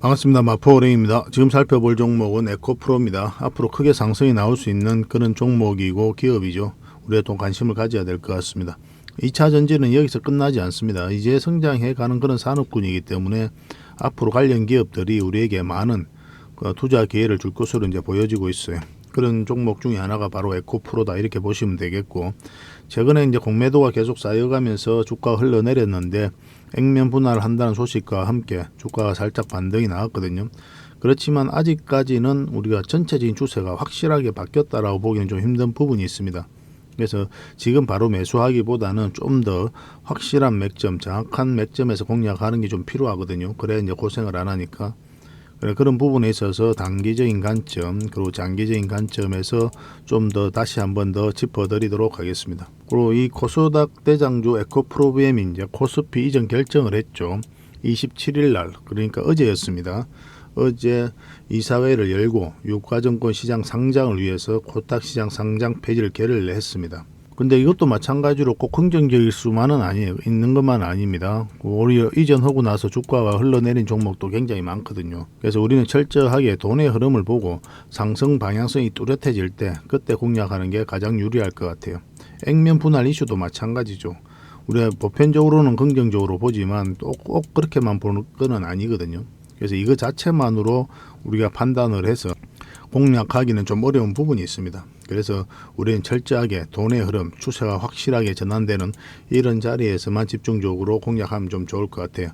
반갑습니다. 마포은행입니다. 지금 살펴볼 종목은 에코프로입니다. 앞으로 크게 상승이 나올 수 있는 그런 종목이고 기업이죠. 우리가 또 관심을 가져야 될 것 같습니다. 2차 전지는 여기서 끝나지 않습니다. 이제 성장해 가는 그런 산업군이기 때문에 앞으로 관련 기업들이 우리에게 많은 투자 기회를 줄 것으로 이제 보여지고 있어요. 그런 종목 중에 하나가 바로 에코프로다 이렇게 보시면 되겠고, 최근에 이제 공매도가 계속 쌓여가면서 주가가 흘러내렸는데 액면 분할을 한다는 소식과 함께 주가가 살짝 반등이 나왔거든요. 그렇지만 아직까지는 우리가 전체적인 추세가 확실하게 바뀌었다라고 보기는 좀 힘든 부분이 있습니다. 그래서 지금 바로 매수하기보다는 좀 더 확실한 맥점, 정확한 맥점에서 공략하는 게 좀 필요하거든요. 그래야 이제 고생을 안 하니까. 그런 부분에 있어서 단기적인 관점 그리고 장기적인 관점에서 좀 더 다시 한번 더 짚어드리도록 하겠습니다. 그리고 이 코스닥 대장주 에코프로비엠이 이제 코스피 이전 결정을 했죠. 27일 날, 그러니까 어제였습니다. 어제 이사회를 열고 유가증권 시장 상장을 위해서 코스닥 시장 상장 폐지를 결의를 했습니다. 근데 이것도 마찬가지로 꼭 긍정적일 수만은 아니에요. 있는 것만 아닙니다. 오히려 이전하고 나서 주가가 흘러내린 종목도 굉장히 많거든요. 그래서 우리는 철저하게 돈의 흐름을 보고 상승 방향성이 뚜렷해질 때 그때 공략하는 게 가장 유리할 것 같아요. 액면 분할 이슈도 마찬가지죠. 우리가 보편적으로는 긍정적으로 보지만 또 꼭 그렇게만 보는 건 아니거든요. 그래서 이거 자체만으로 우리가 판단을 해서 공략하기는 좀 어려운 부분이 있습니다. 그래서 우리는 철저하게 돈의 흐름, 추세가 확실하게 전환되는 이런 자리에서만 집중적으로 공략하면 좀 좋을 것 같아요.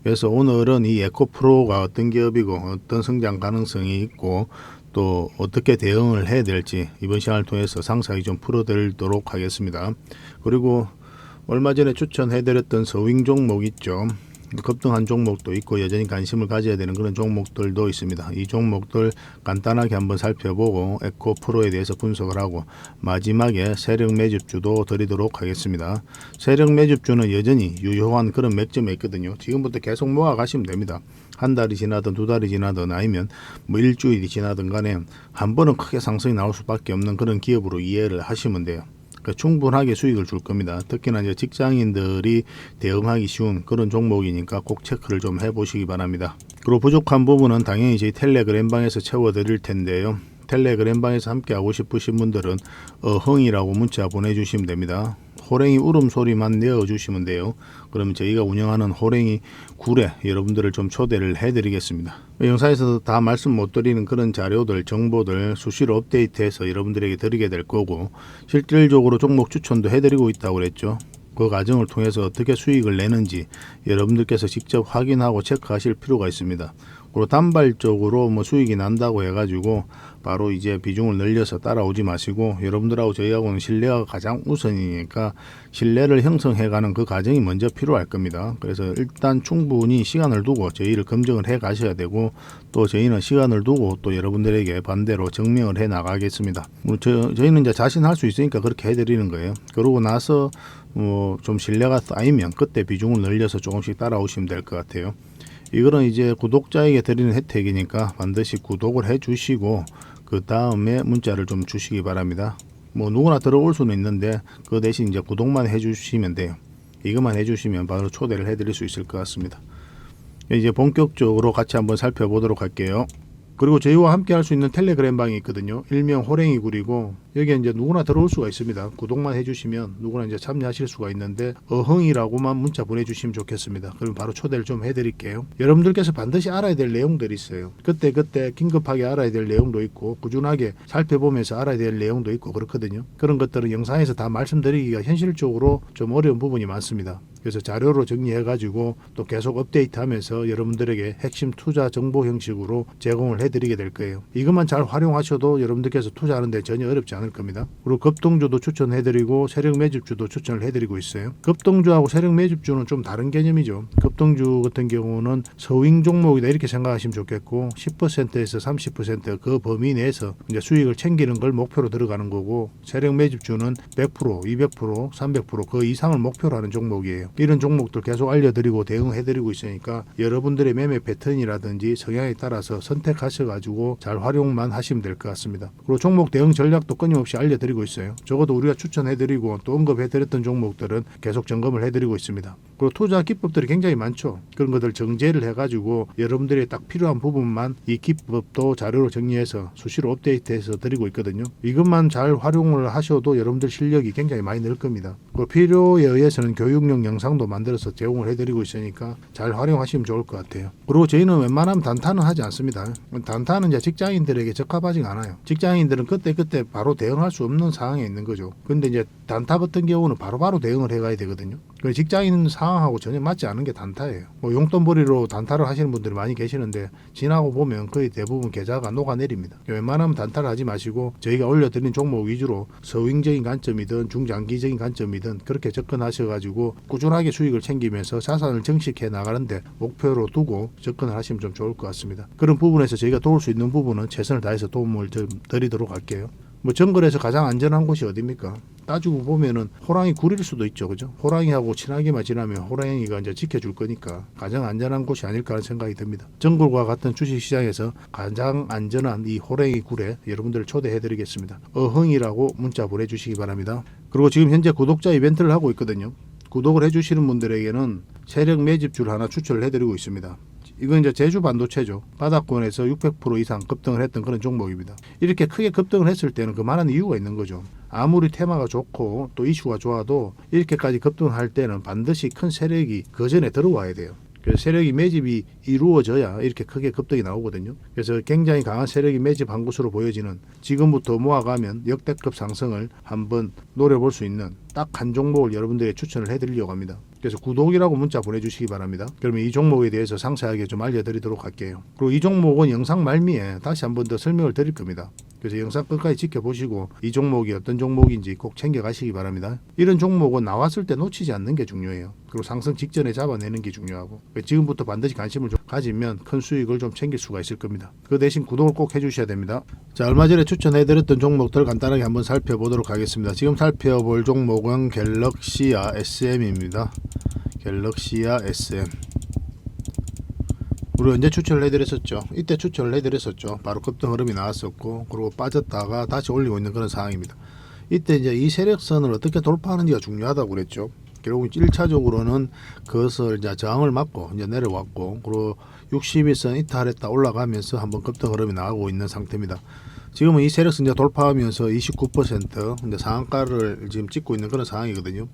그래서 오늘은 이 에코프로가 어떤 기업이고 어떤 성장 가능성이 있고 또 어떻게 대응을 해야 될지 이번 시간을 통해서 상세하게 좀 풀어드리도록 하겠습니다. 그리고 얼마 전에 추천해드렸던 서윙 종목 있죠. 급등한 종목도 있고 여전히 관심을 가져야 되는 그런 종목들도 있습니다. 이 종목들 간단하게 한번 살펴보고 에코프로에 대해서 분석을 하고 마지막에 세력 매집주도 드리도록 하겠습니다. 세력 매집주는 여전히 유효한 그런 맥점에 있거든요. 지금부터 계속 모아 가시면 됩니다. 한 달이 지나든 두 달이 지나든 아니면 뭐 일주일이 지나든 간에 한 번은 크게 상승이 나올 수밖에 없는 그런 기업으로 이해를 하시면 돼요. 그러니까 충분하게 수익을 줄 겁니다. 특히나 이제 직장인들이 대응하기 쉬운 그런 종목이니까 꼭 체크를 좀 해보시기 바랍니다. 그리고 부족한 부분은 당연히 저희 텔레그램방에서 채워드릴 텐데요. 텔레그램방에서 함께 하고 싶으신 분들은 어흥이라고 문자 보내주시면 됩니다. 호랭이 울음소리만 내어주시면 돼요. 그러면 저희가 운영하는 호랭이 굴에 여러분들을 좀 초대를 해드리겠습니다. 영상에서도 다 말씀 못 드리는 그런 자료들, 정보들 수시로 업데이트해서 여러분들에게 드리게 될 거고, 실질적으로 종목 추천도 해드리고 있다고 그랬죠. 그 과정을 통해서 어떻게 수익을 내는지 여러분들께서 직접 확인하고 체크하실 필요가 있습니다. 그리고 단발적으로 뭐 수익이 난다고 해가지고 바로 이제 비중을 늘려서 따라오지 마시고, 여러분들하고 저희하고는 신뢰가 가장 우선이니까 신뢰를 형성해가는 그 과정이 먼저 필요할 겁니다. 그래서 일단 충분히 시간을 두고 저희를 검증을 해 가셔야 되고, 또 저희는 시간을 두고 또 여러분들에게 반대로 증명을 해 나가겠습니다. 저희는 이제 자신할 수 있으니까 그렇게 해드리는 거예요. 그러고 나서 좀 신뢰가 쌓이면 그때 비중을 늘려서 조금씩 따라오시면 될 것 같아요. 이거는 이제 구독자에게 드리는 혜택이니까 반드시 구독을 해 주시고 그 다음에 문자를 좀 주시기 바랍니다. 뭐 누구나 들어올 수는 있는데 그 대신 이제 구독만 해 주시면 돼요. 이것만 해 주시면 바로 초대를 해 드릴 수 있을 것 같습니다. 이제 본격적으로 같이 한번 살펴보도록 할게요. 그리고 저희와 함께 할 수 있는 텔레그램 방이 있거든요. 일명 호랭이 굴이고, 여기에 이제 누구나 들어올 수가 있습니다. 구독만 해주시면 누구나 이제 참여하실 수가 있는데 어흥이라고만 문자 보내주시면 좋겠습니다. 그럼 바로 초대를 좀 해드릴게요. 여러분들께서 반드시 알아야 될 내용들이 있어요. 그때 긴급하게 알아야 될 내용도 있고 꾸준하게 살펴보면서 알아야 될 내용도 있고 그렇거든요. 그런 것들은 영상에서 다 말씀드리기가 현실적으로 좀 어려운 부분이 많습니다. 그래서 자료로 정리해가지고 또 계속 업데이트하면서 여러분들에게 핵심 투자 정보 형식으로 제공을 해드리게 될 거예요. 이것만 잘 활용하셔도 여러분들께서 투자하는데 전혀 어렵지 않을 겁니다. 그리고 급등주도 추천해드리고 세력 매집주도 추천을 해드리고 있어요. 급등주하고 세력 매집주는 좀 다른 개념이죠. 급등주 같은 경우는 서윙 종목이다 이렇게 생각하시면 좋겠고, 10%에서 30% 범위 내에서 이제 수익을 챙기는 걸 목표로 들어가는 거고, 세력 매집주는 100%, 200%, 300% 그 이상을 목표로 하는 종목이에요. 이런 종목들 계속 알려드리고 대응해드리고 있으니까 여러분들의 매매 패턴이라든지 성향에 따라서 선택하셔가지고 잘 활용만 하시면 될 것 같습니다. 그리고 종목 대응 전략도 끊임없이 알려드리고 있어요. 적어도 우리가 추천해드리고 또 언급해드렸던 종목들은 계속 점검을 해드리고 있습니다. 그리고 투자 기법들이 굉장히 많죠. 그런 것들 정제를 해가지고 여러분들이 딱 필요한 부분만 이 기법도 자료로 정리해서 수시로 업데이트해서 드리고 있거든요. 이것만 잘 활용을 하셔도 여러분들 실력이 굉장히 많이 늘 겁니다. 그리고 필요에 의해서는 교육용 영상도 만들어서 제공을 해드리고 있으니까 잘 활용하시면 좋을 것 같아요. 그리고 저희는 웬만하면 단타는 하지 않습니다. 단타는 이제 직장인들에게 적합하지 않아요. 직장인들은 그때 바로 대응할 수 없는 상황에 있는 거죠. 근데 이제 단타 같은 경우는 바로바로 대응을 해가야 되거든요. 직장인 상황하고 전혀 맞지 않은 게 단타예요. 용돈벌이로 단타를 하시는 분들이 많이 계시는데 지나고 보면 거의 대부분 계좌가 녹아내립니다. 웬만하면 단타를 하지 마시고 저희가 올려드린 종목 위주로 서윙적인 관점이든 중장기적인 관점이든 그렇게 접근하셔가지고 꾸준하게 수익을 챙기면서 자산을 증식해 나가는데 목표로 두고 접근을 하시면 좀 좋을 것 같습니다. 그런 부분에서 저희가 도울 수 있는 부분은 최선을 다해서 도움을 좀 드리도록 할게요. 정글에서 가장 안전한 곳이 어디입니까? 따지고 보면은 호랑이 굴일 수도 있죠, 그죠? 호랑이하고 친하게만 지나면 호랑이가 이제 지켜줄 거니까 가장 안전한 곳이 아닐까 하는 생각이 듭니다. 정글과 같은 주식시장에서 가장 안전한 이 호랑이 굴에 여러분들을 초대해드리겠습니다. 어흥이라고 문자 보내주시기 바랍니다. 그리고 지금 현재 구독자 이벤트를 하고 있거든요. 구독을 해주시는 분들에게는 세력 매집줄 하나 추천을 해드리고 있습니다. 이건 이제 제주 반도체죠. 바닥권에서 600% 이상 급등을 했던 그런 종목입니다. 이렇게 크게 급등을 했을 때는 그만한 이유가 있는 거죠. 아무리 테마가 좋고 또 이슈가 좋아도 이렇게까지 급등할 때는 반드시 큰 세력이 그 전에 들어와야 돼요. 그래서 세력이 매집이 이루어져야 이렇게 크게 급등이 나오거든요. 그래서 굉장히 강한 세력이 매집한 것으로 보여지는 지금부터 모아가면 역대급 상승을 한번 노려볼 수 있는 딱 한 종목을 여러분들에게 추천을 해드리려고 합니다. 그래서 구독이라고 문자 보내주시기 바랍니다. 그러면 이 종목에 대해서 상세하게 좀 알려드리도록 할게요. 그리고 이 종목은 영상 말미에 다시 한번 더 설명을 드릴 겁니다. 그래서 영상 끝까지 지켜보시고 이 종목이 어떤 종목인지 꼭 챙겨가시기 바랍니다. 이런 종목은 나왔을 때 놓치지 않는 게 중요해요. 그리고 상승 직전에 잡아내는 게 중요하고 지금부터 반드시 관심을 좀 가지면 큰 수익을 좀 챙길 수가 있을 겁니다. 그 대신 구독을 꼭 해주셔야 됩니다. 자, 얼마 전에 추천해드렸던 종목들 간단하게 한번 살펴보도록 하겠습니다. 지금 살펴볼 종목은 갤럭시아 SM입니다. 갤럭시아 SM. 우리 언제 추천을 해드렸었죠? 이때 추천을 해드렸었죠. 바로 급등 흐름이 나왔었고, 그리고 빠졌다가 다시 올리고 있는 그런 상황입니다. 이때 이제 이 세력선을 어떻게 돌파하는지가 중요하다고 그랬죠. 결국 1차적으로는 그것을 이제 저항을 맞고 이제 내려왔고, 그리고 60일선 이탈했다 올라가면서 한번 급등 흐름이 나오고 있는 상태입니다. 지금은 이 세력선 이제 돌파하면서 29% 이제 상한가를 지금 찍고 있는 그런 상황이거든요.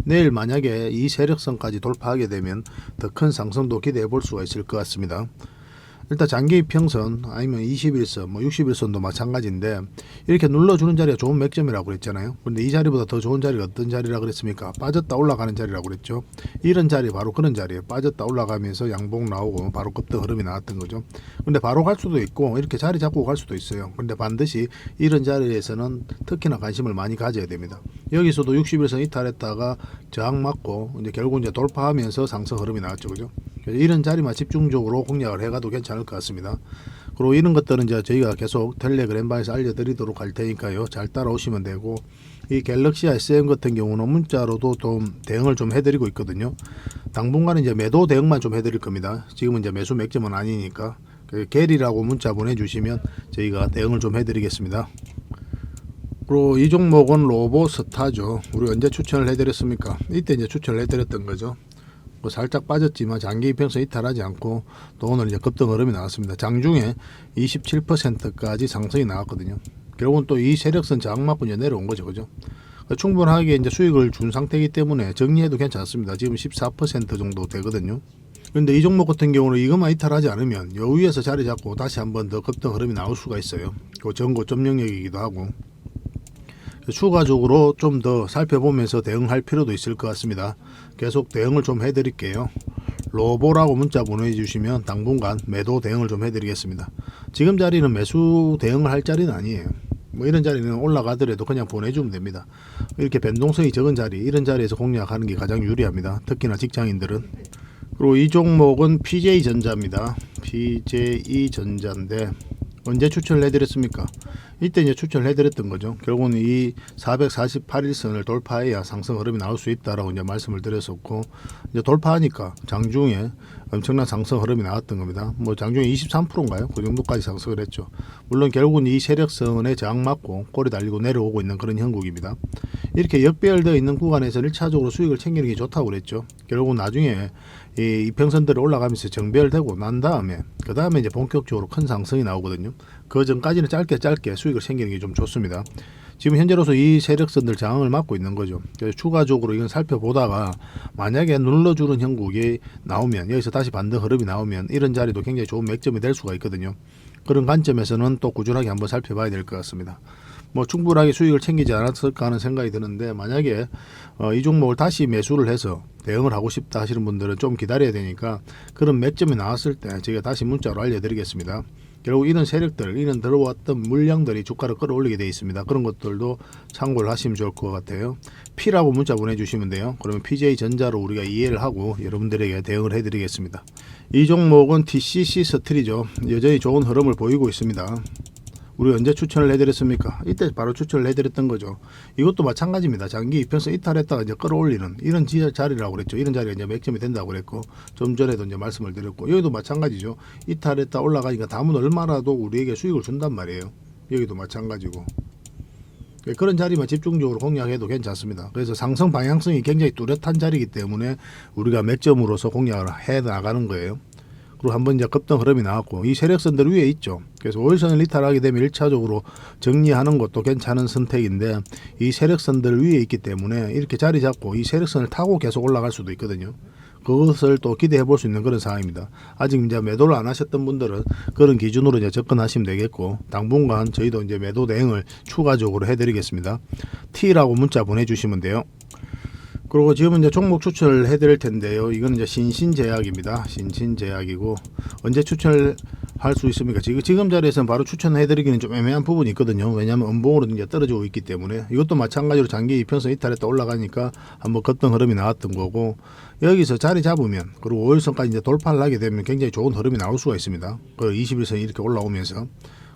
내일 만약에 이 세력선까지 돌파하게 되면 더 큰 상승도 기대해 볼 수가 있을 것 같습니다. 일단 장기 평선 아니면 21선, 61선도 마찬가지인데 이렇게 눌러주는 자리가 좋은 맥점이라고 그랬잖아요. 그런데 이 자리보다 더 좋은 자리가 어떤 자리라고 그랬습니까? 빠졌다 올라가는 자리라고 그랬죠. 이런 자리 바로 그런 자리에 빠졌다 올라가면서 양봉 나오고 바로 급등 흐름이 나왔던 거죠. 근데 바로 갈 수도 있고 이렇게 자리 잡고 갈 수도 있어요. 근데 반드시 이런 자리에서는 특히나 관심을 많이 가져야 됩니다. 여기서도 61선 이탈했다가 저항 맞고 이제 결국 이제 돌파하면서 상승 흐름이 나왔죠, 그죠? 이런 자리만 집중적으로 공략을 해가도 괜찮을 것 같습니다. 그리고 이런 것들은 이제 저희가 계속 텔레그램방에서 알려드리도록 할 테니까요. 잘 따라오시면 되고, 이 갤럭시 SM 같은 경우는 문자로도 좀 대응을 좀 해드리고 있거든요. 당분간은 이제 매도 대응만 좀 해드릴 겁니다. 지금은 이제 매수 맥점은 아니니까 갤이라고 문자 보내주시면 저희가 대응을 좀 해드리겠습니다. 그리고 이 종목은 로보스타죠. 우리 언제 추천을 해드렸습니까? 이때 이제 추천을 해드렸던 거죠. 살짝 빠졌지만 장기 이평선 이탈하지 않고 또 오늘 이제 급등 흐름이 나왔습니다. 장중에 27%까지 상승이 나왔거든요. 결국은 또 이 세력선 저항 맞고 이제 내려온 거죠, 그죠? 충분하게 이제 수익을 준 상태이기 때문에 정리해도 괜찮습니다. 지금 14% 정도 되거든요. 그런데 이 종목 같은 경우는 이것만 이탈하지 않으면 요 위에서 자리 잡고 다시 한번 더 급등 흐름이 나올 수가 있어요. 그 전고점 영역이기도 하고. 추가적으로 좀 더 살펴보면서 대응할 필요도 있을 것 같습니다. 계속 대응을 좀 해드릴게요. 로보라고 문자 보내주시면 당분간 매도 대응을 좀 해드리겠습니다. 지금 자리는 매수 대응을 할 자리는 아니에요. 이런 자리는 올라가더라도 그냥 보내주면 됩니다. 이렇게 변동성이 적은 자리, 이런 자리에서 공략하는 게 가장 유리합니다. 특히나 직장인들은. 그리고 이 종목은 PJ전자입니다. PJ전자인데 언제 추천을 해드렸습니까? 이때 이제 추천을 해드렸던 거죠. 결국은 이 448일선을 돌파해야 상승 흐름이 나올 수 있다라고 이제 말씀을 드렸었고, 이제 돌파하니까 장중에 엄청난 상승 흐름이 나왔던 겁니다. 뭐 장중에 23%인가요? 그 정도까지 상승을 했죠. 물론 결국은 이 세력선에 저항 맞고 꼬리 달리고 내려오고 있는 그런 형국입니다. 이렇게 역배열되어 있는 구간에서 1차적으로 수익을 챙기는 게 좋다고 그랬죠. 결국은 나중에 이 이평선들이 올라가면서 정배열되고 난 다음에 그 다음에 이제 본격적으로 큰 상승이 나오거든요. 그 전까지는 짧게 수익을 챙기는 게 좀 좋습니다. 지금 현재로서 이 세력선들 저항을 막고 있는 거죠. 그래서 추가적으로 이건 살펴보다가 만약에 눌러주는 형국이 나오면, 여기서 다시 반등 흐름이 나오면 이런 자리도 굉장히 좋은 맥점이 될 수가 있거든요. 그런 관점에서는 또 꾸준하게 한번 살펴봐야 될 것 같습니다. 뭐 충분하게 수익을 챙기지 않았을까 하는 생각이 드는데, 만약에 이 종목을 다시 매수를 해서 대응을 하고 싶다 하시는 분들은 좀 기다려야 되니까 그런 맥점이 나왔을 때 제가 다시 문자로 알려드리겠습니다. 결국 이런 세력들, 이런 들어왔던 물량들이 주가를 끌어올리게 되어 있습니다. 그런 것들도 참고를 하시면 좋을 것 같아요. P라고 문자 보내주시면 돼요. 그러면 PJ전자로 우리가 이해를 하고 여러분들에게 대응을 해드리겠습니다. 이 종목은 TCC 스틸이죠. 여전히 좋은 흐름을 보이고 있습니다. 우리 언제 추천을 해드렸습니까? 이때 바로 추천을 해드렸던 거죠. 이것도 마찬가지입니다. 장기 이평선 이탈했다가 이제 끌어올리는 이런 자리라고 그랬죠. 이런 자리가 이제 맥점이 된다고 그랬고, 좀 전에도 이제 말씀을 드렸고, 여기도 마찬가지죠. 이탈했다 올라가니까 다음은 얼마라도 우리에게 수익을 준단 말이에요. 여기도 마찬가지고. 그런 자리만 집중적으로 공략해도 괜찮습니다. 그래서 상승 방향성이 굉장히 뚜렷한 자리이기 때문에 우리가 맥점으로서 공략을 해 나가는 거예요. 그리고 한번 이제 급등 흐름이 나왔고, 이 세력선들 위에 있죠. 그래서 5일선을 이탈하게 되면 1차적으로 정리하는 것도 괜찮은 선택인데, 이 세력선들 위에 있기 때문에 이렇게 자리 잡고 이 세력선을 타고 계속 올라갈 수도 있거든요. 그것을 또 기대해 볼 수 있는 그런 상황입니다. 아직 이제 매도를 안 하셨던 분들은 그런 기준으로 이제 접근하시면 되겠고, 당분간 저희도 이제 매도 대응을 추가적으로 해드리겠습니다. T라고 문자 보내주시면 돼요. 그리고 지금은 이제 종목 추천을 해드릴 텐데요. 이건 이제 신신제약입니다. 신신제약이고, 언제 추천을 할 수 있습니까? 지금 자리에서는 바로 추천해드리기는 좀 애매한 부분이 있거든요. 왜냐하면 음봉으로 이제 떨어지고 있기 때문에. 이것도 마찬가지로 장기 이평선 이탈했다 올라가니까 한번 급등 흐름이 나왔던 거고, 여기서 자리 잡으면, 그리고 5일선까지 이제 돌파를 하게 되면 굉장히 좋은 흐름이 나올 수가 있습니다. 그 21선이 이렇게 올라오면서.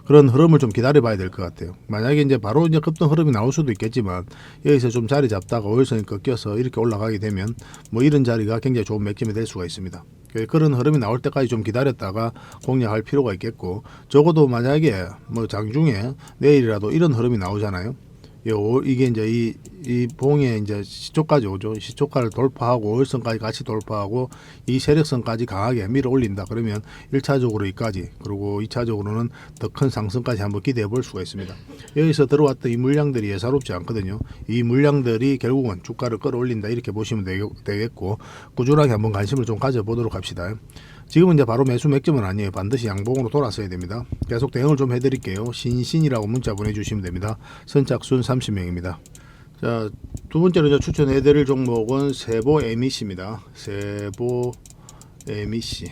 그런 흐름을 좀 기다려 봐야 될 것 같아요. 만약에 이제 바로 이제 급등 흐름이 나올 수도 있겠지만, 여기서 좀 자리 잡다가 5일선이 꺾여서 이렇게 올라가게 되면 뭐 이런 자리가 굉장히 좋은 맥점이 될 수가 있습니다. 그런 흐름이 나올 때까지 좀 기다렸다가 공략할 필요가 있겠고, 적어도 만약에 뭐 장중에 내일이라도 이런 흐름이 나오잖아요. 이게 이제 이 봉에 이제 시초까지 오죠. 시초가를 돌파하고 5일선까지 같이 돌파하고 이 세력선까지 강하게 밀어 올린다. 그러면 1차적으로 이까지, 그리고 2차적으로는 더 큰 상승까지 한번 기대해 볼 수가 있습니다. 여기서 들어왔던 이 물량들이 예사롭지 않거든요. 이 물량들이 결국은 주가를 끌어올린다, 이렇게 보시면 되겠고, 꾸준하게 한번 관심을 좀 가져보도록 합시다. 지금은 이제 바로 매수 맥점은 아니에요. 반드시 양봉으로 돌았어야 됩니다. 계속 대응을 좀 해드릴게요. 신신이라고 문자 보내주시면 됩니다. 선착순 30명입니다. 자, 두 번째로 추천해드릴 종목은 세보 MEC입니다. 세보 MEC.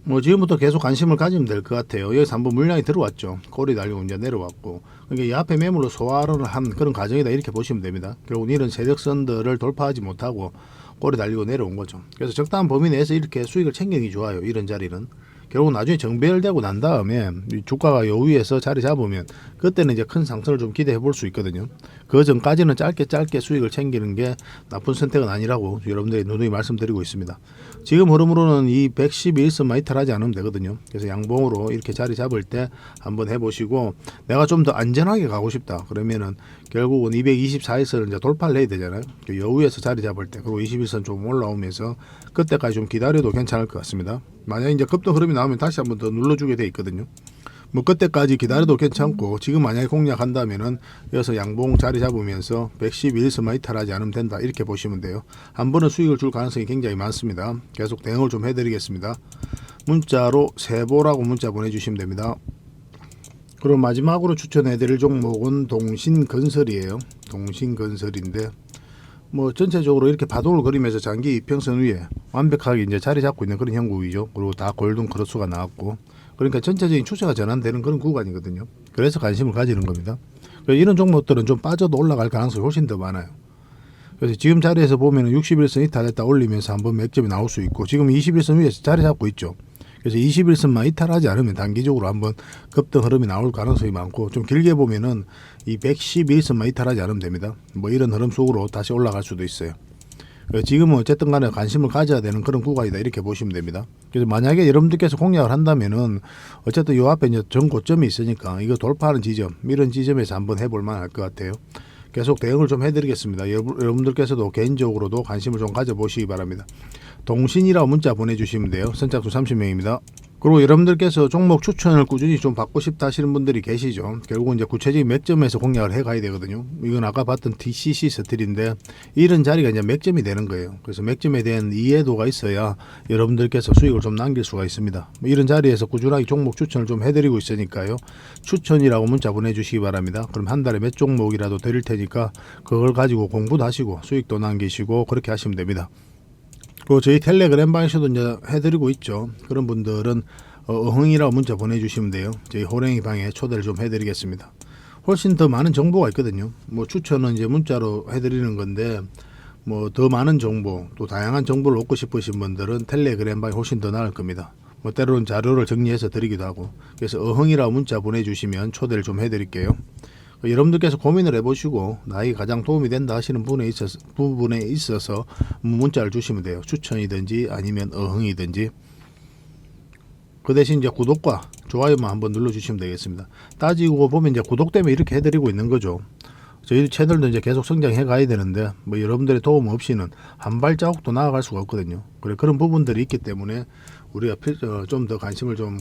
뭐 지금부터 계속 관심을 가지면 될 것 같아요. 여기서 한번 물량이 들어왔죠. 꼬리 달리고 이제 내려왔고, 그러니까 이 앞에 매물로 소화를 한 그런 과정이다, 이렇게 보시면 됩니다. 결국 이런 세력선들을 돌파하지 못하고 꼬리 달리고 내려온 거죠. 그래서 적당한 범위 내에서 이렇게 수익을 챙기는 게 좋아요. 이런 자리는 결국 나중에 정배열되고 난 다음에 주가가 요 위에서 자리 잡으면 그때는 이제 큰 상승을 좀 기대해 볼 수 있거든요. 그 전까지는 짧게 수익을 챙기는 게 나쁜 선택은 아니라고 여러분들이 누누이 말씀드리고 있습니다. 지금 흐름으로는 이 112일선만 이탈하지 않으면 되거든요. 그래서 양봉으로 이렇게 자리 잡을 때 한번 해보시고, 내가 좀 더 안전하게 가고 싶다 그러면은 결국은 224일선을 이제 돌파를 해야 되잖아요. 요 위에서 자리 잡을 때, 그리고 21선 좀 올라오면서 그때까지 좀 기다려도 괜찮을 것 같습니다. 만약 이제 급등 흐름이 나오면 다시 한번 더 눌러주게 돼 있거든요. 뭐 그때까지 기다려도 괜찮고, 지금 만약에 공략한다면은 여기서 양봉 자리 잡으면서 112일선만 이탈하지 않으면 된다, 이렇게 보시면 돼요. 한 번은 수익을 줄 가능성이 굉장히 많습니다. 계속 대응을 좀 해드리겠습니다. 문자로 세보라고 문자 보내주시면 됩니다. 그리고 마지막으로 추천해드릴 종목은 동신건설이에요. 동신건설인데, 뭐 전체적으로 이렇게 바둑을 그리면서 장기 이평선 위에 완벽하게 이제 자리 잡고 있는 그런 형국이죠. 그리고 다 골든 크로스가 나왔고, 그러니까 전체적인 추세가 전환되는 그런 구간이거든요. 그래서 관심을 가지는 겁니다. 이런 종목들은 좀 빠져도 올라갈 가능성이 훨씬 더 많아요. 그래서 지금 자리에서 보면 61선 이탈했다 올리면서 한번 맥점이 나올 수 있고, 지금 21선 위에서 자리 잡고 있죠. 그래서 21선만 이탈하지 않으면 단기적으로 한번 급등 흐름이 나올 가능성이 많고, 좀 길게 보면은 이 111선만 이탈하지 않으면 됩니다. 뭐 이런 흐름 속으로 다시 올라갈 수도 있어요. 지금은 어쨌든 간에 관심을 가져야 되는 그런 구간이다, 이렇게 보시면 됩니다. 그래서 만약에 여러분들께서 공략을 한다면은 어쨌든 요 앞에 이제 전고점이 있으니까 이거 돌파하는 지점, 이런 지점에서 한번 해볼 만할 것 같아요. 계속 대응을 좀 해드리겠습니다. 여러분들께서도 개인적으로도 관심을 좀 가져보시기 바랍니다. 동신이라고 문자 보내주시면 돼요. 선착순 30명입니다. 그리고 여러분들께서 종목 추천을 꾸준히 좀 받고 싶다 하시는 분들이 계시죠. 결국은 이제 구체적인 맥점에서 공략을 해 가야 되거든요. 이건 아까 봤던 DCC 스틸인데 이런 자리가 이제 맥점이 되는 거예요. 그래서 맥점에 대한 이해도가 있어야 여러분들께서 수익을 좀 남길 수가 있습니다. 이런 자리에서 꾸준하게 종목 추천을 좀 해드리고 있으니까요. 추천이라고 문자 보내주시기 바랍니다. 그럼 한 달에 몇 종목이라도 드릴 테니까 그걸 가지고 공부도 하시고 수익도 남기시고 그렇게 하시면 됩니다. 그리고 저희 텔레그램 방에서도 이제 해드리고 있죠. 그런 분들은 어흥이라고 문자 보내주시면 돼요. 저희 호랭이 방에 초대를 좀 해드리겠습니다. 훨씬 더 많은 정보가 있거든요. 뭐 추천은 이제 문자로 해드리는 건데, 뭐 더 많은 정보, 또 다양한 정보를 얻고 싶으신 분들은 텔레그램 방이 훨씬 더 나을 겁니다. 뭐 때로는 자료를 정리해서 드리기도 하고. 그래서 어흥이라고 문자 보내주시면 초대를 좀 해드릴게요. 여러분들께서 고민을 해보시고 나에게 가장 도움이 된다 하시는 부분에 있어서 문자를 주시면 돼요. 추천이든지 아니면 어흥이든지. 그 대신 이제 구독과 좋아요만 한번 눌러주시면 되겠습니다. 따지고 보면 이제 구독 때문에 이렇게 해드리고 있는 거죠. 저희 채널도 이제 계속 성장해 가야 되는데 뭐 여러분들의 도움 없이는 한 발자국도 나아갈 수가 없거든요. 그런 부분들이 있기 때문에 우리가 좀 더 관심을 좀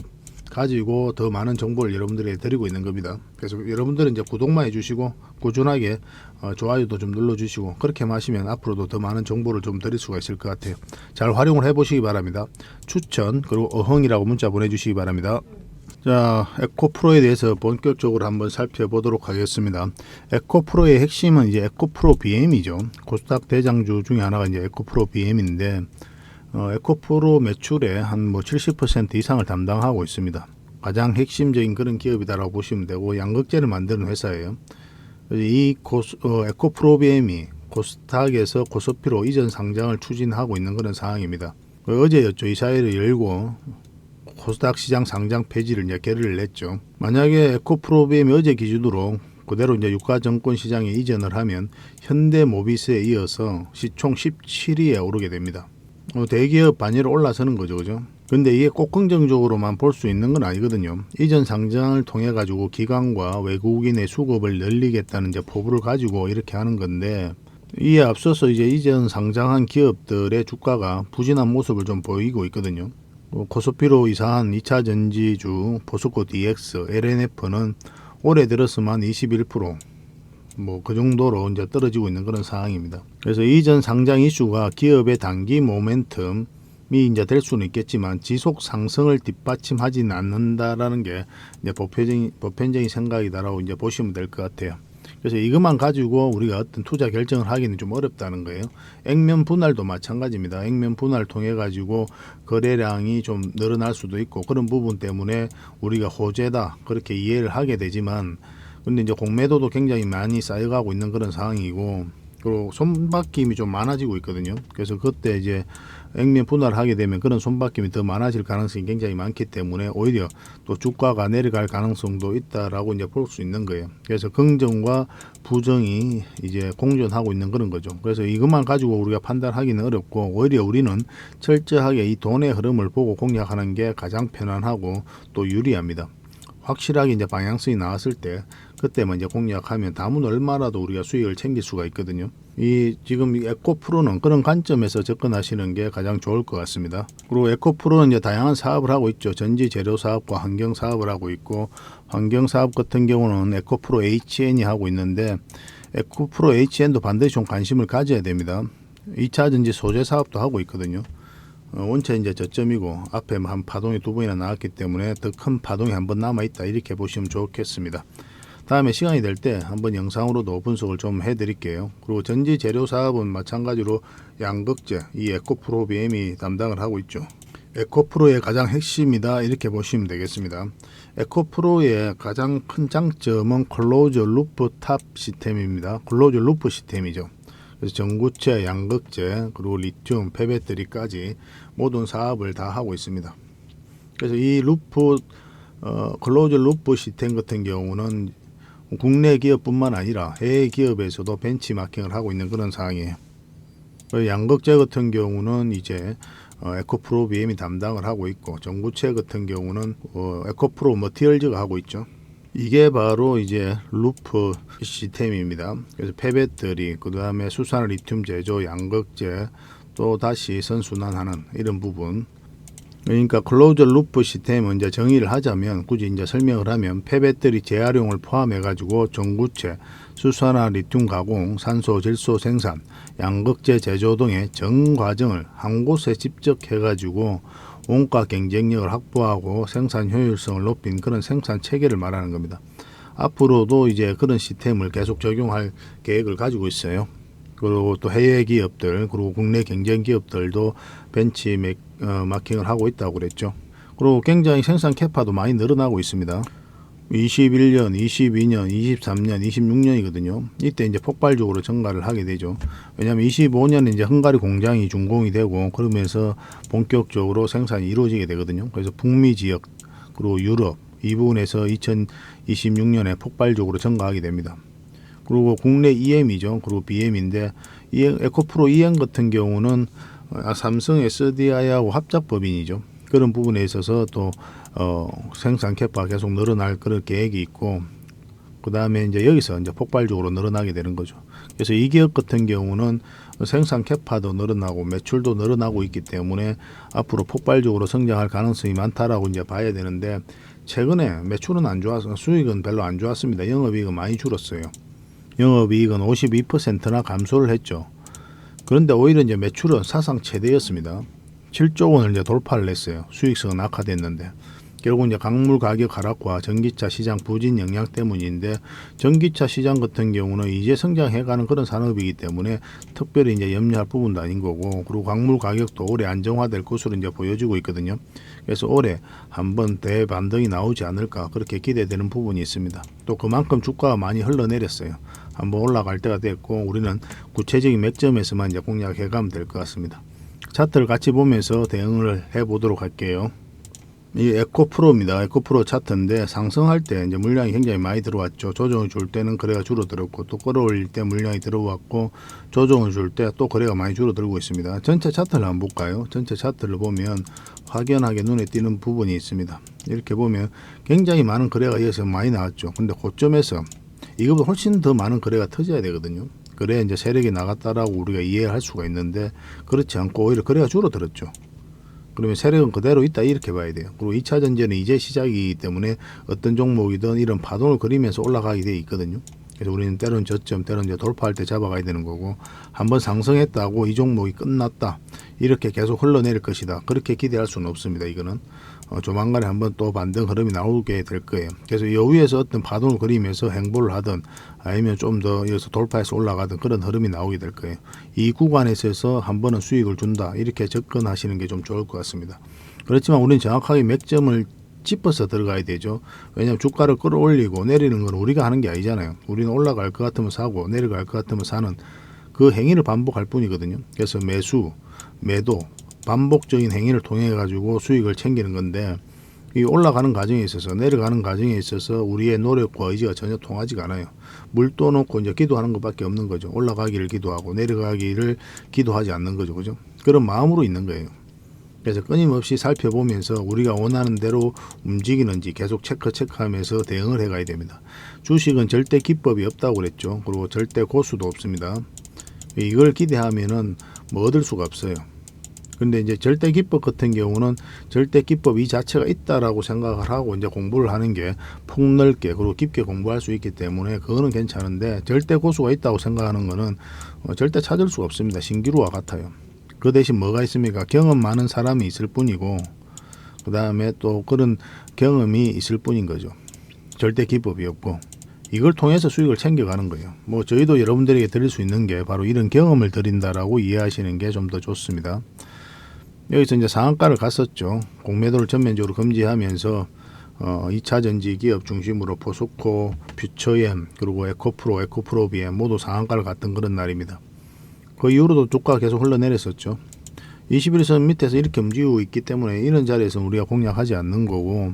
가지고 더 많은 정보를 여러분들에게 드리고 있는 겁니다. 그래서 여러분들은 이제 구독만 해주시고 꾸준하게 좋아요도 좀 눌러주시고 그렇게만 하시면 앞으로도 더 많은 정보를 좀 드릴 수가 있을 것 같아요. 잘 활용을 해보시기 바랍니다. 추천 그리고 어흥이라고 문자 보내주시기 바랍니다. 자, 에코프로에 대해서 본격적으로 한번 살펴보도록 하겠습니다. 에코프로의 핵심은 이제 에코프로 BM이죠. 코스닥 대장주 중에 하나가 이제 에코프로 BM인데 에코프로 매출의 한 뭐 70% 이상을 담당하고 있습니다. 가장 핵심적인 그런 기업이다라고 보시면 되고 양극재를 만드는 회사예요. 이 에코프로 BM이 코스닥에서 코스피로 이전 상장을 추진하고 있는 그런 상황입니다. 어제였죠. 이사회를 열고 코스닥 시장 상장 폐지를 이제 결의를 냈죠. 만약에 에코프로 BM이 어제 기준으로 그대로 이제 유가증권 시장에 이전을 하면 현대모비스에 이어서 시총 17위에 오르게 됩니다. 대기업 반열에 올라서는 거죠, 그죠? 근데 이게 꼭 긍정적으로만 볼 수 있는 건 아니거든요. 이전 상장을 통해 가지고 기관과 외국인의 수급을 늘리겠다는 이제 포부를 가지고 이렇게 하는 건데, 이에 앞서서 이제 이전 상장한 기업들의 주가가 부진한 모습을 좀 보이고 있거든요. 코스피로 이사한 2차 전지주 포스코 DX, LNF는 올해 들어서만 21%, 뭐 그 정도로 이제 떨어지고 있는 그런 상황입니다. 그래서 이전 상장 이슈가 기업의 단기 모멘텀이 이제 될 수는 있겠지만 지속 상승을 뒷받침하지는 않는다라는 게 이제 보편적인 생각이다라고 이제 보시면 될 것 같아요. 그래서 이것만 가지고 우리가 어떤 투자 결정을 하기는 좀 어렵다는 거예요. 액면 분할도 마찬가지입니다. 액면 분할을 통해 가지고 거래량이 좀 늘어날 수도 있고 그런 부분 때문에 우리가 호재다 그렇게 이해를 하게 되지만, 근데 이제 공매도도 굉장히 많이 쌓여가고 있는 그런 상황이고, 그리고 손바뀜이 좀 많아지고 있거든요. 그래서 그때 이제 액면 분할을 하게 되면 그런 손바뀜이 더 많아질 가능성이 굉장히 많기 때문에 오히려 또 주가가 내려갈 가능성도 있다라고 이제 볼 수 있는 거예요. 그래서 긍정과 부정이 이제 공존하고 있는 그런 거죠. 그래서 이것만 가지고 우리가 판단하기는 어렵고, 오히려 우리는 철저하게 이 돈의 흐름을 보고 공략하는 게 가장 편안하고 또 유리합니다. 확실하게 이제 방향성이 나왔을 때 그때만 이제 공략하면 남은 얼마라도 우리가 수익을 챙길 수가 있거든요. 지금 이 에코프로는 그런 관점에서 접근하시는 게 가장 좋을 것 같습니다. 그리고 에코프로는 이제 다양한 사업을 하고 있죠. 전지 재료 사업과 환경 사업을 하고 있고, 환경 사업 같은 경우는 에코프로 HN이 하고 있는데, 에코프로 HN도 반드시 좀 관심을 가져야 됩니다. 2차 전지 소재 사업도 하고 있거든요. 원체 이제 저점이고 앞에 한 파동이 두 번이나 나왔기 때문에 더 큰 파동이 한번 남아있다 이렇게 보시면 좋겠습니다. 다음에 시간이 될 때 한번 영상으로도 분석을 좀 해드릴게요. 그리고 전지 재료 사업은 마찬가지로 양극재, 이 에코프로 BM이 담당을 하고 있죠. 에코프로의 가장 핵심이다 이렇게 보시면 되겠습니다. 에코프로의 가장 큰 장점은 클로즈 루프 탑 시스템입니다. 클로즈 루프 시스템이죠. 그래서 전구체, 양극재, 그리고 리튬, 폐배터리까지 모든 사업을 다 하고 있습니다. 그래서 이 루프 클로즈 루프 시스템 같은 경우는 국내 기업뿐만 아니라 해외 기업에서도 벤치마킹을 하고 있는 그런 상황이에요. 양극재 같은 경우는 이제 에코프로 BM이 담당을 하고 있고, 전구체 같은 경우는 에코프로 머티리얼즈가 하고 있죠. 이게 바로 이제 루프 시스템입니다. 그래서 폐배터리, 그 다음에 수산 리튬 제조, 양극재, 또 다시 선순환하는 이런 부분. 그러니까 클로즈 루프 시스템은 이제 정의를 하자면, 굳이 이제 설명을 하면, 폐배터리 재활용을 포함해 가지고 전구체, 수산화 리튬 가공, 산소 질소 생산, 양극재 제조 등의 전 과정을 한 곳에 집적해 가지고 원가 경쟁력을 확보하고 생산 효율성을 높인 그런 생산 체계를 말하는 겁니다. 앞으로도 이제 그런 시스템을 계속 적용할 계획을 가지고 있어요. 그리고 또 해외 기업들, 그리고 국내 경쟁 기업들도 벤치 마킹을 하고 있다고 그랬죠. 그리고 굉장히 생산 캐파도 많이 늘어나고 있습니다. 21년, 22년, 23년, 26년이거든요. 이때 이제 폭발적으로 증가를 하게 되죠. 왜냐하면 25년에 이제 헝가리 공장이 준공이 되고, 그러면서 본격적으로 생산이 이루어지게 되거든요. 그래서 북미 지역, 그리고 유럽 이 부분에서 2026년에 폭발적으로 증가하게 됩니다. 그리고 국내 EM이죠. 그리고 BM인데, 에코프로 EM 같은 경우는 삼성 SDI하고 합작 법인이죠. 그런 부분에 있어서 또 생산 캐파 계속 늘어날 그런 계획이 있고, 그 다음에 이제 여기서 이제 폭발적으로 늘어나게 되는 거죠. 그래서 이 기업 같은 경우는 생산 캐파도 늘어나고 매출도 늘어나고 있기 때문에 앞으로 폭발적으로 성장할 가능성이 많다라고 이제 봐야 되는데, 최근에 매출은 안 좋아서 수익은 별로 안 좋았습니다. 영업이익은 많이 줄었어요. 영업이익은 52%나 감소를 했죠. 그런데 오히려 이제 매출은 사상 최대였습니다. 7조 원을 이제 돌파를 했어요. 수익성은 악화됐는데, 결국 이제 광물 가격 하락과 전기차 시장 부진 영향 때문인데, 전기차 시장 같은 경우는 이제 성장해가는 그런 산업이기 때문에 특별히 이제 염려할 부분도 아닌 거고, 그리고 광물 가격도 올해 안정화될 것으로 이제 보여지고 있거든요. 그래서 올해 한번 대반등이 나오지 않을까 그렇게 기대되는 부분이 있습니다. 또 그만큼 주가가 많이 흘러내렸어요. 한번 올라갈 때가 됐고, 우리는 구체적인 맥점에서만 이제 공략해 가면 될 것 같습니다. 차트를 같이 보면서 대응을 해 보도록 할게요. 이 에코프로입니다. 에코프로 차트인데, 상승할 때 이제 물량이 굉장히 많이 들어왔죠. 조정을 줄 때는 거래가 줄어들었고, 또 끌어올릴 때 물량이 들어왔고, 조정을 줄 때 또 거래가 많이 줄어들고 있습니다. 전체 차트를 한번 볼까요? 전체 차트를 보면 확연하게 눈에 띄는 부분이 있습니다. 이렇게 보면 굉장히 많은 거래가 여기서 많이 나왔죠. 근데 고점에서 이거보다 훨씬 더 많은 거래가 터져야 되거든요. 그래야 이제 세력이 나갔다라고 우리가 이해할 수가 있는데, 그렇지 않고 오히려 거래가 줄어들었죠. 그러면 세력은 그대로 있다 이렇게 봐야 돼요. 그리고 2차 전지는 이제 시작이기 때문에 어떤 종목이든 이런 파동을 그리면서 올라가게 돼 있거든요. 그래서 우리는 때로는 저점, 때로는 이제 돌파할 때 잡아가야 되는 거고, 한번 상승했다고 이 종목이 끝났다 이렇게 계속 흘러내릴 것이다 그렇게 기대할 수는 없습니다. 이거는 조만간에 한번 또 반등 흐름이 나오게 될 거예요. 그래서 여기에서 어떤 파동을 그리면서 행보를 하든, 아니면 좀 더 여기서 돌파해서 올라가든 그런 흐름이 나오게 될 거예요. 이 구간에서 한 번은 수익을 준다 이렇게 접근하시는 게 좀 좋을 것 같습니다. 그렇지만 우리는 정확하게 맥점을 짚어서 들어가야 되죠. 왜냐하면 주가를 끌어올리고 내리는 건 우리가 하는 게 아니잖아요. 우리는 올라갈 것 같으면 사고 내려갈 것 같으면 사는 그 행위를 반복할 뿐이거든요. 그래서 매수, 매도, 반복적인 행위를 통해 가지고 수익을 챙기는 건데, 이 올라가는 과정에 있어서, 내려가는 과정에 있어서 우리의 노력과 의지가 전혀 통하지가 않아요. 물 떠놓고 이제 기도하는 것밖에 없는 거죠. 올라가기를 기도하고 내려가기를 기도하지 않는 거죠. 그죠? 그런 마음으로 있는 거예요. 그래서 끊임없이 살펴보면서 우리가 원하는 대로 움직이는지 계속 체크하면서 대응을 해가야 됩니다. 주식은 절대 기법이 없다고 그랬죠. 그리고 절대 고수도 없습니다. 이걸 기대하면은 뭐 얻을 수가 없어요. 근데 이제 절대 기법 같은 경우는 절대 기법 이 자체가 있다라고 생각을 하고 이제 공부를 하는 게 폭넓게 그리고 깊게 공부할 수 있기 때문에 그거는 괜찮은데, 절대 고수가 있다고 생각하는 거는 절대 찾을 수가 없습니다. 신기루와 같아요. 그 대신 뭐가 있습니까? 경험 많은 사람이 있을 뿐이고, 그 다음에 또 그런 경험이 있을 뿐인 거죠. 절대 기법이 없고, 이걸 통해서 수익을 챙겨가는 거예요. 뭐 저희도 여러분들에게 드릴 수 있는 게 바로 이런 경험을 드린다라고 이해하시는 게 좀 더 좋습니다. 여기서 이제 상한가를 갔었죠. 공매도를 전면적으로 금지하면서 2차 전지 기업 중심으로 포스코, 퓨처엠, 그리고 에코프로 BM 모두 상한가를 갔던 그런 날입니다. 그 이후로도 주가가 계속 흘러내렸었죠. 21선 밑에서 이렇게 움직이고 있기 때문에 이런 자리에서는 우리가 공략하지 않는 거고,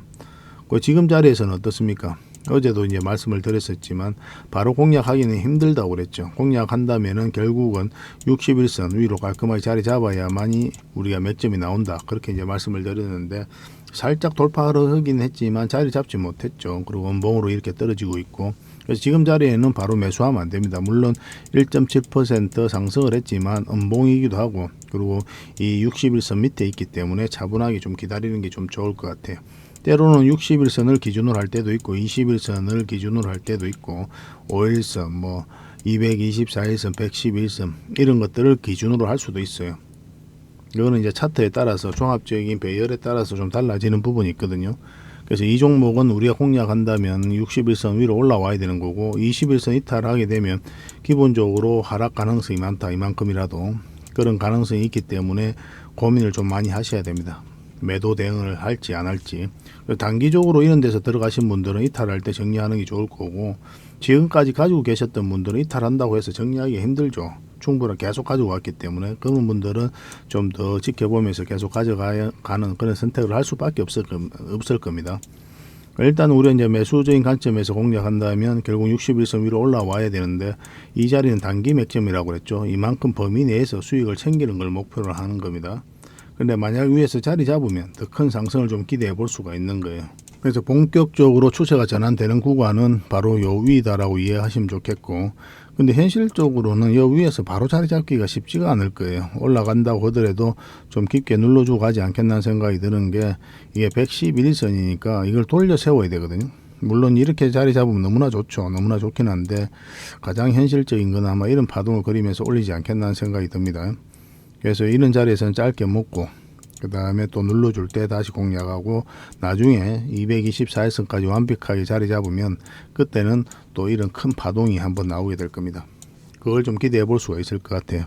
지금 자리에서는 어떻습니까? 어제도 이제 말씀을 드렸었지만 바로 공략하기는 힘들다고 그랬죠. 공략한다면은 결국은 61선 위로 깔끔하게 자리 잡아야만이 우리가 맥점이 나온다. 그렇게 이제 말씀을 드렸는데 살짝 돌파를 하긴 했지만 자리 잡지 못했죠. 그리고 원봉으로 이렇게 떨어지고 있고, 그래서 지금 자리에는 바로 매수하면 안 됩니다. 물론 1.7% 상승을 했지만 음봉이기도 하고, 그리고 이 61선 밑에 있기 때문에 차분하게 좀 기다리는 게 좀 좋을 것 같아요. 때로는 61선을 기준으로 할 때도 있고 21선을 기준으로 할 때도 있고 5일선, 224일선, 111선 이런 것들을 기준으로 할 수도 있어요. 이거는 이제 차트에 따라서 종합적인 배열에 따라서 좀 달라지는 부분이 있거든요. 그래서 이 종목은 우리가 공략한다면 61선 위로 올라와야 되는 거고, 21선 이탈하게 되면 기본적으로 하락 가능성이 많다, 이만큼이라도 그런 가능성이 있기 때문에 고민을 좀 많이 하셔야 됩니다. 매도 대응을 할지 안 할지. 단기적으로 이런 데서 들어가신 분들은 이탈할 때 정리하는 게 좋을 거고, 지금까지 가지고 계셨던 분들은 이탈한다고 해서 정리하기 힘들죠. 충분히 계속 가지고 왔기 때문에 그런 분들은 좀 더 지켜보면서 계속 가져가는 그런 선택을 할 수밖에 없을 겁니다. 일단 우리가 이제 매수적인 관점에서 공략한다면 결국 61선 위로 올라와야 되는데, 이 자리는 단기 맥점이라고 그랬죠. 이만큼 범위 내에서 수익을 챙기는 걸 목표로 하는 겁니다. 근데 만약 위에서 자리 잡으면 더 큰 상승을 좀 기대해 볼 수가 있는 거예요. 그래서 본격적으로 추세가 전환되는 구간은 바로 요 위다라고 이해하시면 좋겠고, 근데 현실적으로는 요 위에서 바로 자리 잡기가 쉽지가 않을 거예요. 올라간다고 하더라도 좀 깊게 눌러주고 가지 않겠다는 생각이 드는 게, 이게 111선이니까 이걸 돌려 세워야 되거든요. 물론 이렇게 자리 잡으면 너무나 좋죠. 너무나 좋긴 한데 가장 현실적인 건 아마 이런 파동을 그리면서 올리지 않겠다는 생각이 듭니다. 그래서 이런 자리에서는 짧게 먹고, 그 다음에 또 눌러줄 때 다시 공략하고, 나중에 224일선까지 완벽하게 자리 잡으면 그때는 또 이런 큰 파동이 한번 나오게 될 겁니다. 그걸 좀 기대해 볼 수가 있을 것 같아요.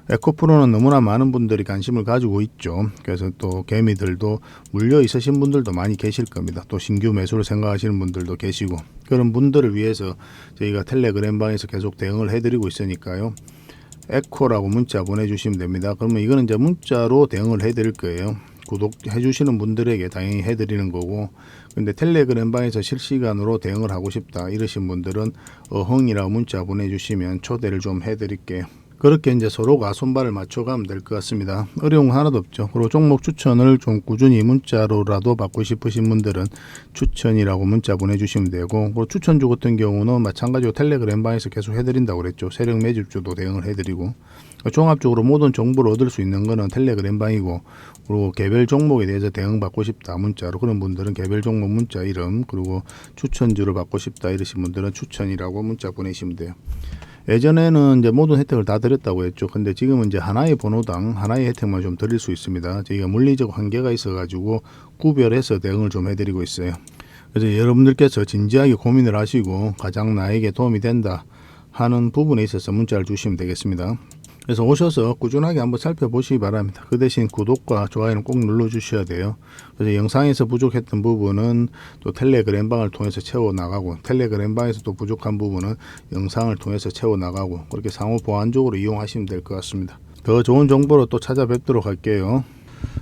에코프로는 너무나 많은 분들이 관심을 가지고 있죠. 그래서 또 개미들도 물려 있으신 분들도 많이 계실 겁니다. 또 신규 매수를 생각하시는 분들도 계시고, 그런 분들을 위해서 저희가 텔레그램 방에서 계속 대응을 해드리고 있으니까요. 에코라고 문자 보내주시면 됩니다. 그러면 이거는 이제 문자로 대응을 해드릴 거예요. 구독해 주시는 분들에게 당연히 해드리는 거고, 근데 텔레그램 방에서 실시간으로 대응을 하고 싶다 이러신 분들은 어흥이라고 문자 보내주시면 초대를 좀 해드릴게요. 그렇게 이제 서로가 손발을 맞춰가면 될 것 같습니다. 어려운 거 하나도 없죠. 그리고 종목 추천을 좀 꾸준히 문자로라도 받고 싶으신 분들은 추천이라고 문자 보내주시면 되고, 그리고 추천주 같은 경우는 마찬가지로 텔레그램 방에서 계속 해드린다고 그랬죠. 세력 매집주도 대응을 해드리고, 종합적으로 모든 정보를 얻을 수 있는 거는 텔레그램 방이고, 그리고 개별 종목에 대해서 대응받고 싶다 문자로, 그런 분들은 개별 종목 문자 이름, 그리고 추천주를 받고 싶다 이러신 분들은 추천이라고 문자 보내시면 돼요. 예전에는 이제 모든 혜택을 다 드렸다고 했죠. 근데 지금은 이제 하나의 번호당 하나의 혜택만 좀 드릴 수 있습니다. 저희가 물리적 한계가 있어가지고 구별해서 대응을 좀 해드리고 있어요. 그래서 여러분들께서 진지하게 고민을 하시고 가장 나에게 도움이 된다 하는 부분에 있어서 문자를 주시면 되겠습니다. 그래서 오셔서 꾸준하게 한번 살펴보시기 바랍니다. 그 대신 구독과 좋아요는 꼭 눌러주셔야 돼요. 그래서 영상에서 부족했던 부분은 또 텔레그램 방을 통해서 채워나가고, 텔레그램 방에서 또 부족한 부분은 영상을 통해서 채워나가고, 그렇게 상호 보완적으로 이용하시면 될 것 같습니다. 더 좋은 정보로 또 찾아뵙도록 할게요.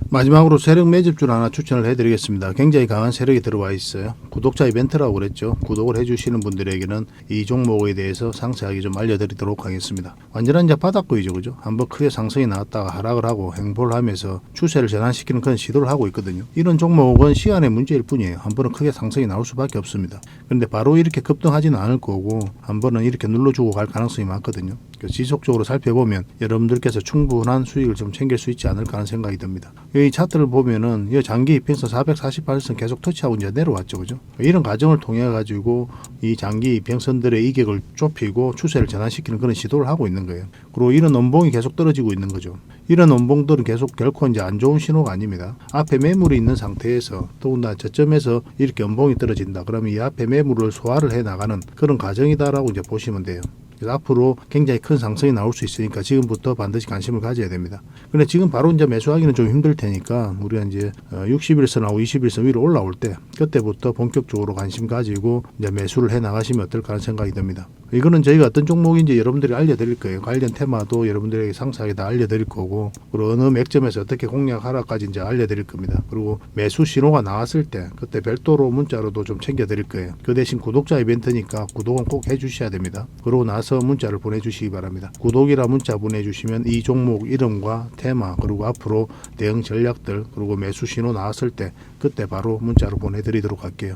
마지막으로 세력 매집주를 하나 추천을 해드리겠습니다. 굉장히 강한 세력이 들어와 있어요. 구독자 이벤트라고 그랬죠. 구독을 해주시는 분들에게는 이 종목에 대해서 상세하게 좀 알려드리도록 하겠습니다. 완전한 이제 바닥구이죠, 그죠? 한번 크게 상승이 나왔다가 하락을 하고 횡보를 하면서 추세를 전환시키는 그런 시도를 하고 있거든요. 이런 종목은 시간의 문제일 뿐이에요. 한 번은 크게 상승이 나올 수밖에 없습니다. 그런데 바로 이렇게 급등하지는 않을 거고, 한 번은 이렇게 눌러주고 갈 가능성이 많거든요. 그래서 지속적으로 살펴보면 여러분들께서 충분한 수익을 좀 챙길 수 있지 않을까 하는 생각이 듭니다. 이 차트를 보면은 이 장기 이평선 448선 계속 터치하고 이제 내려왔죠, 그죠? 이런 과정을 통해 가지고 이 장기 이평선들의 이격을 좁히고 추세를 전환시키는 그런 시도를 하고 있는 거예요. 그리고 이런 원봉이 계속 떨어지고 있는 거죠. 이런 원봉들은 계속 결코 이제 안 좋은 신호가 아닙니다. 앞에 매물이 있는 상태에서 더군다나 저점에서 이렇게 원봉이 떨어진다. 그러면 이 앞에 매물을 소화를 해 나가는 그런 과정이다라고 이제 보시면 돼요. 그래서 앞으로 굉장히 큰 상승이 나올 수 있으니까 지금부터 반드시 관심을 가져야 됩니다. 근데 지금 바로 이제 매수하기는 좀 힘들 테니까 우리가 이제 60일선하고 20일선 위로 올라올 때 그때부터 본격적으로 관심 가지고 이제 매수를 해 나가시면 어떨까 하는 생각이 듭니다. 이거는 저희가 어떤 종목인지 여러분들이 알려드릴 거예요. 관련 테마도 여러분들에게 상세하게 다 알려드릴 거고, 그리고 어느 맥점에서 어떻게 공략하라까지 이제 알려드릴 겁니다. 그리고 매수 신호가 나왔을 때 그때 별도로 문자로도 좀 챙겨드릴 거예요. 그 대신 구독자 이벤트니까 구독은 꼭 해주셔야 됩니다. 그러고 나서 문자를 보내주시기 바랍니다. 구독이라 문자 보내주시면 이 종목 이름과 테마, 그리고 앞으로 대응 전략들, 그리고 매수 신호 나왔을 때 그때 바로 문자로 보내드리도록 할게요.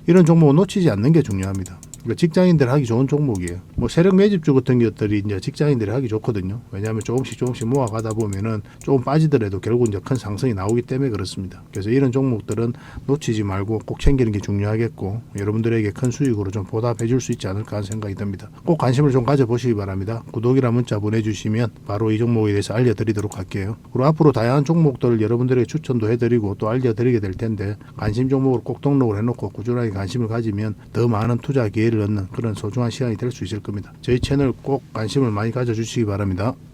이런 종목은 놓치지 않는 게 중요합니다. 직장인들 하기 좋은 종목이에요. 뭐 세력 매집주 같은 것들이 이제 직장인들이 하기 좋거든요. 왜냐하면 조금씩 모아가다 보면은 조금 빠지더라도 결국 이제 큰 상승이 나오기 때문에 그렇습니다. 그래서 이런 종목들은 놓치지 말고 꼭 챙기는 게 중요하겠고, 여러분들에게 큰 수익으로 좀 보답해 줄 수 있지 않을까 하는 생각이 듭니다. 꼭 관심을 좀 가져보시기 바랍니다. 구독이라 문자 보내주시면 바로 이 종목에 대해서 알려드리도록 할게요. 그리고 앞으로 다양한 종목들을 여러분들에게 추천도 해드리고 또 알려드리게 될 텐데, 관심 종목으로 꼭 등록을 해놓고 꾸준하게 관심을 가지면 더 많은 투자 기회를 얻는 그런 소중한 시간이 될 수 있을 겁니다. 저희 채널 꼭 관심을 많이 가져주시기 바랍니다.